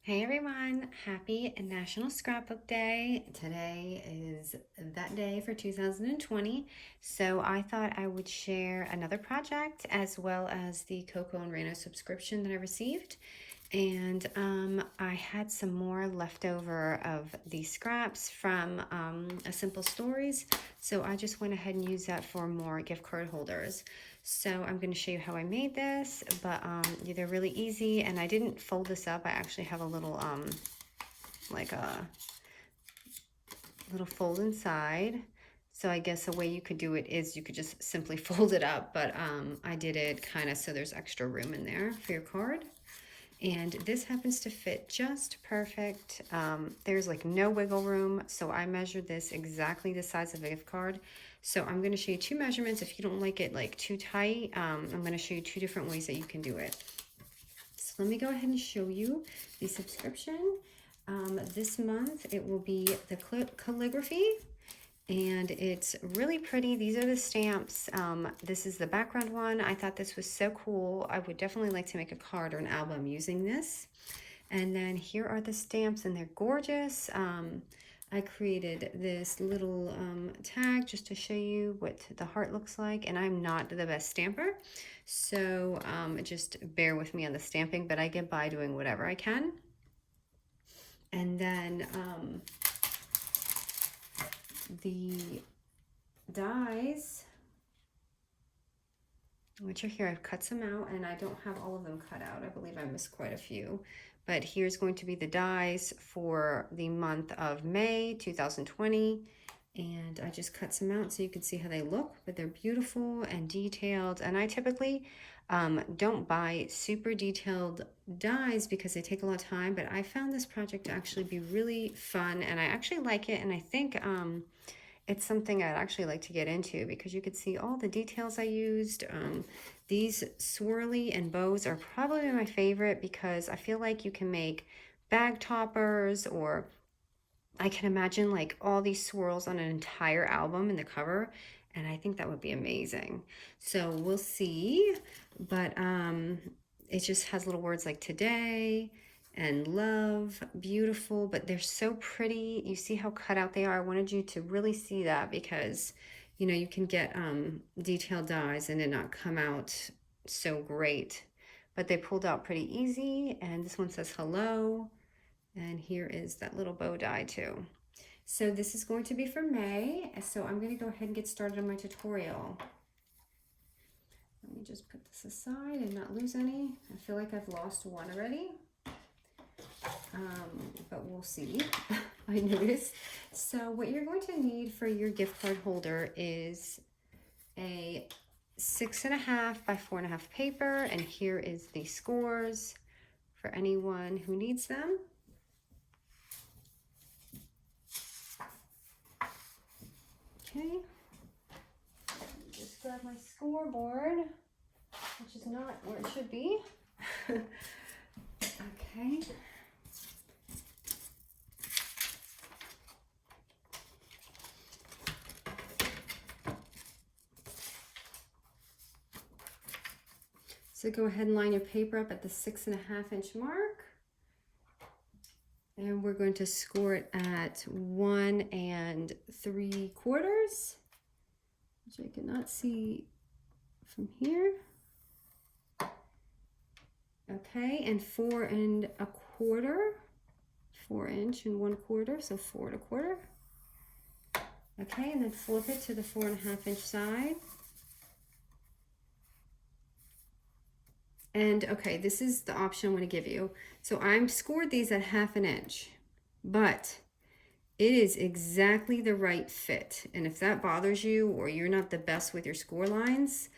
Hey everyone, happy National Scrapbook Day. Today is that day for 2020. So I thought I would share another project as well as the Cocoandreno subscription that I received. And I had some more leftover of the scraps from A Simple Stories. So I just went ahead and used that for more gift card holders. So I'm going to show you how I made this, but they're really easy, and I didn't fold this up. I actually have a little like a little fold inside. So I guess a way you could do it is you could just simply fold it up, but I did it kind of so there's extra room in there for your card. And this happens to fit just perfect. There's like no wiggle room, so I measured this exactly the size of a gift card. So I'm going to show you two measurements. If you don't like it like too tight, I'm going to show you two different ways that you can do it. So let me go ahead and show you the subscription. This month it will be the calligraphy, and it's really pretty. These are the stamps. This is the background one. I thought this was so cool. I would definitely like to make a card or an album using this. And then here are the stamps, and they're gorgeous. I created this little tag just to show you what the heart looks like, and I'm not the best stamper, so just bear with me on the stamping, but I get by doing whatever I can. And then the dies, which are here, I've cut some out, and I don't have all of them cut out. I believe I missed quite a few. But here's going to be the dies for the month of May 2020. And I just cut some out so you can see how they look, but they're beautiful and detailed. And I typically don't buy super detailed dies because they take a lot of time, but I found this project to actually be really fun, and I actually like it. And I think it's something I'd actually like to get into because you could see all the details I used. These swirly and bows are probably my favorite because I feel like you can make bag toppers, or I can imagine like all these swirls on an entire album in the cover, and I think that would be amazing. So we'll see, but it just has little words like today and love, beautiful, but they're so pretty. You see how cut out they are. I wanted you to really see that because, you know, you can get detailed dies and it not come out so great, but they pulled out pretty easy. And this one says hello. And here is that little bow die too. So this is going to be for May. So I'm going to go ahead and get started on my tutorial. Let me just put this aside and not lose any. I feel like I've lost one already. But we'll see. I noticed. So what you're going to need for your gift card holder is a 6.5 by 4.5 paper, and here is the scores for anyone who needs them. Okay, just grab my scoreboard, which is not where it should be. Okay. So go ahead and line your paper up at the 6.5 inch mark. And we're going to score it at 1 3/4, which I cannot see from here. Okay, and 4 1/4, 4 inch and 1/4, so 4 1/4. Okay, and then flip it to the 4.5 inch side. And okay, this is the option I'm going to give you. So I'm scored these at 1/2 inch, but it is exactly the right fit. And if that bothers you or you're not the best with your score lines,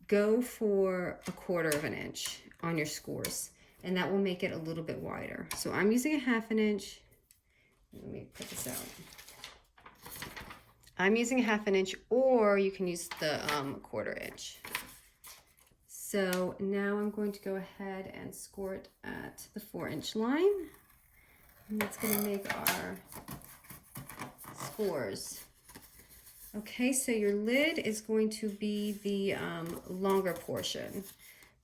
go for 1/4 inch on your scores, and that will make it a little bit wider. So I'm using a 1/2 inch. Let me put this out. I'm using a 1/2 inch, or you can use the 1/4 inch. So now I'm going to go ahead and score it at the 4 inch line. And that's going to make our scores. Okay, so your lid is going to be the longer portion.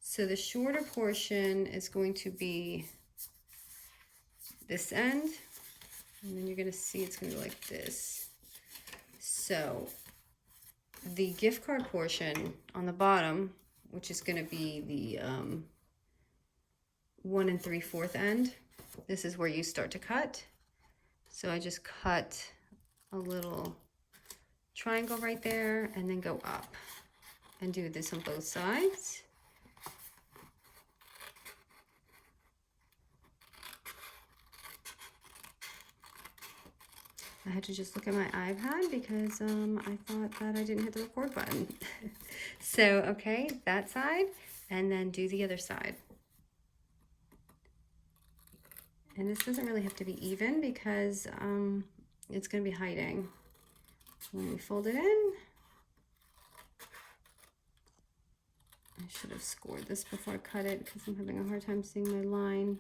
So the shorter portion is going to be this end, and then you're gonna see it's gonna be like this. So the gift card portion on the bottom, which is gonna be the 1 3/4 end, this is where you start to cut. So I just cut a little triangle right there and then go up and do this on both sides. I had to just look at my iPad because I thought that I didn't hit the record button. So, okay, that side, and then do the other side. And this doesn't really have to be even because it's going to be hiding. When we fold it in, I should have scored this before I cut it because I'm having a hard time seeing my line.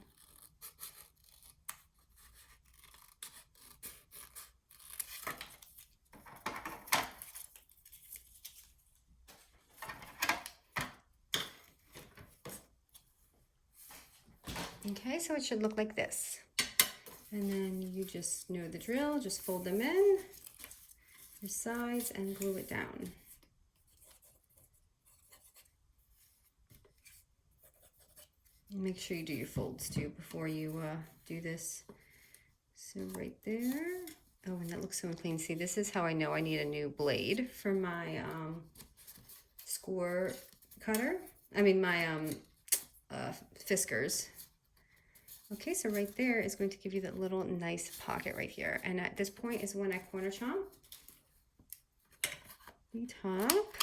Okay, so it should look like this. And then you just know the drill, just fold them in, your sides, and glue it down. Make sure you do your folds too before you do this. So right there. Oh, and that looks so unclean. See, this is how I know I need a new blade for my score cutter. I mean my Fiskars. Okay, so right there is going to give you that little nice pocket right here. And at this point is when I corner chomp the top.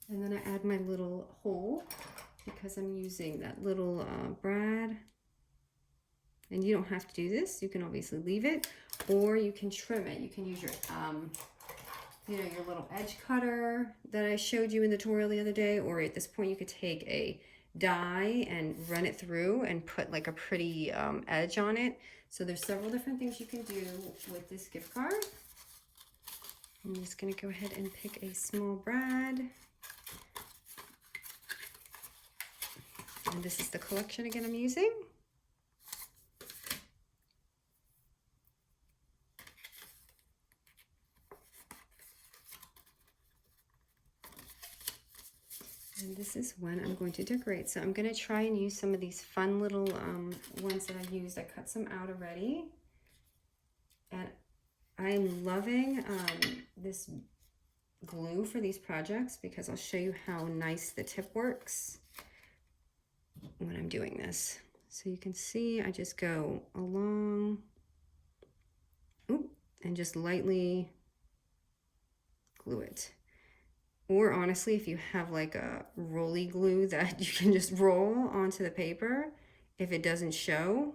And then I add my little hole because I'm using that little brad. And you don't have to do this. You can obviously leave it, or you can trim it. You can use your you know, your little edge cutter that I showed you in the tutorial the other day, or at this point you could take a die and run it through and put like a pretty edge on it. So there's several different things you can do with this gift card. I'm just gonna go ahead and pick a small brad. And this is the collection again I'm using. And this is when I'm going to decorate. So I'm going to try and use some of these fun little ones that I've used. I cut some out already. And I'm loving this glue for these projects because I'll show you how nice the tip works when I'm doing this. So you can see I just go along and just lightly glue it. Or honestly, if you have like a rolly glue that you can just roll onto the paper if it doesn't show.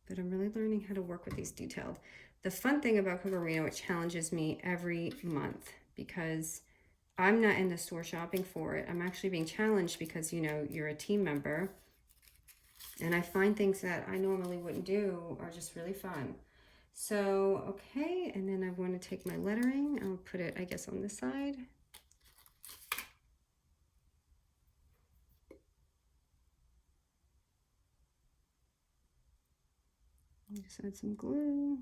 But I'm really learning how to work with these detailed. The fun thing about Cocoandreno, it challenges me every month because I'm not in the store shopping for it. I'm actually being challenged because, you know, you're a team member. And I find things that I normally wouldn't do are just really fun. So, okay, and then I want to take my lettering. I'll put it, I guess, on this side. Just add some glue.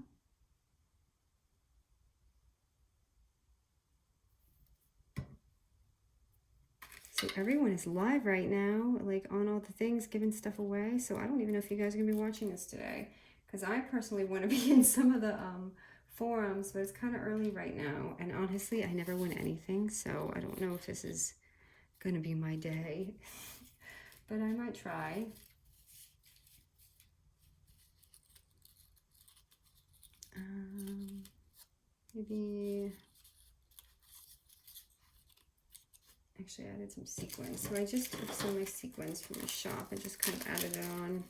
So everyone is live right now, like on all the things, giving stuff away. So I don't even know if you guys are gonna be watching this today, because I personally want to be in some of the forums, but it's kind of early right now. And honestly, I never win anything, so I don't know if this is gonna be my day, but I might try. Maybe. Actually, I added some sequins. So I just took some of my sequins from the shop and just kind of added it on.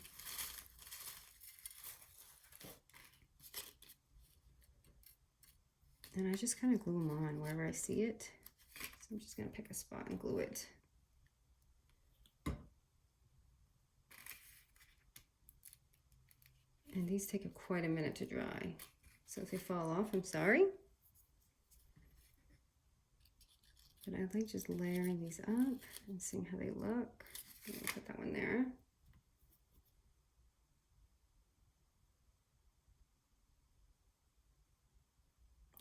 And I just kind of glue them on wherever I see it. So I'm just going to pick a spot and glue it. And these take quite a minute to dry. So if they fall off, I'm sorry. But I like just layering these up and seeing how they look. I'm gonna put that one there.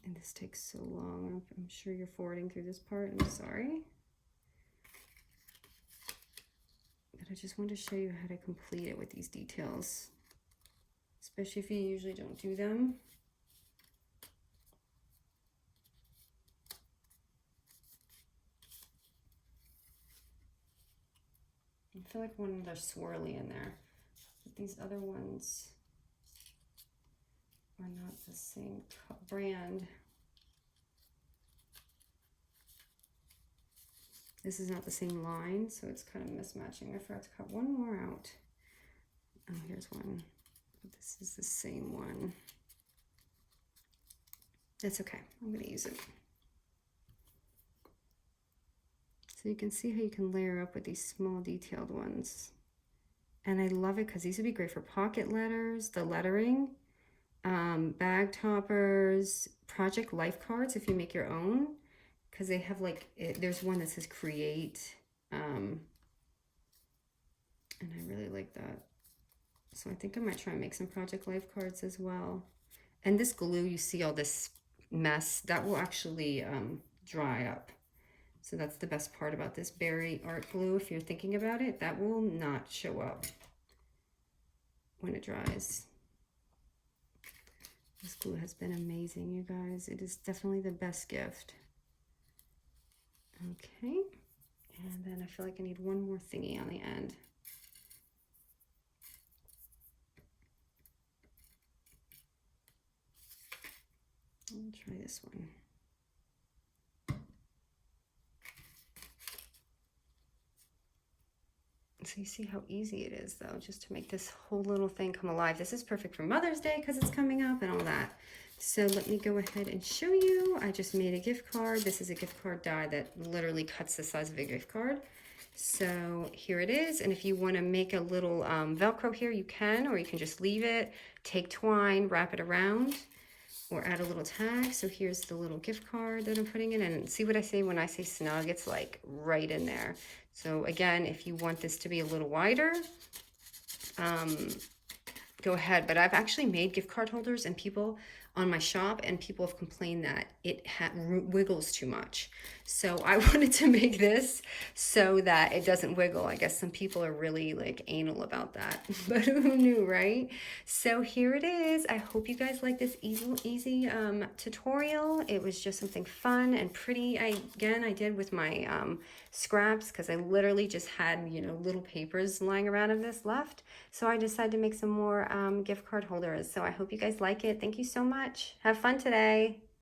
And this takes so long. I'm sure you're forwarding through this part. I'm sorry. But I just wanted to show you how to complete it with these details, especially if you usually don't do them. I feel like one of those swirly in there, but these other ones are not the same brand. This is not the same line, so it's kind of mismatching. I forgot to cut one more out. Oh, here's one. But this is the same one. That's okay. I'm going to use it. So you can see how you can layer up with these small detailed ones. And I love it because these would be great for pocket letters, the lettering, bag toppers, project life cards if you make your own. Because they have like, there's one that says create. And I really like that. So I think I might try and make some project life cards as well. And this glue, you see all this mess, that will actually dry up. So that's the best part about this berry art glue. If you're thinking about it, that will not show up when it dries. This glue has been amazing, you guys. It is definitely the best gift. Okay, and then I feel like I need one more thingy on the end. I'll try this one. So you see how easy it is though, just to make this whole little thing come alive. This is perfect for Mother's Day because it's coming up and all that. So let me go ahead and show you. I just made a gift card. This is a gift card die that literally cuts the size of a gift card. So here it is. And if you want to make a little Velcro here, you can, or you can just leave it, take twine, wrap it around, or add a little tag. So here's the little gift card that I'm putting in, and see what I say when I say snug, it's like right in there. So again, if you want this to be a little wider, go ahead. But I've actually made gift card holders and people on my shop, and people have complained that it wiggles too much. So I wanted to make this so that it doesn't wiggle. I guess some people are really like anal about that, but who knew, right? So here it is. I hope you guys like this easy tutorial. It was just something fun and pretty. Again, I did with my scraps because I literally just had, you know, little papers lying around of this left. So I decided to make some more gift card holders. So I hope you guys like it. Thank you so much. Have fun today.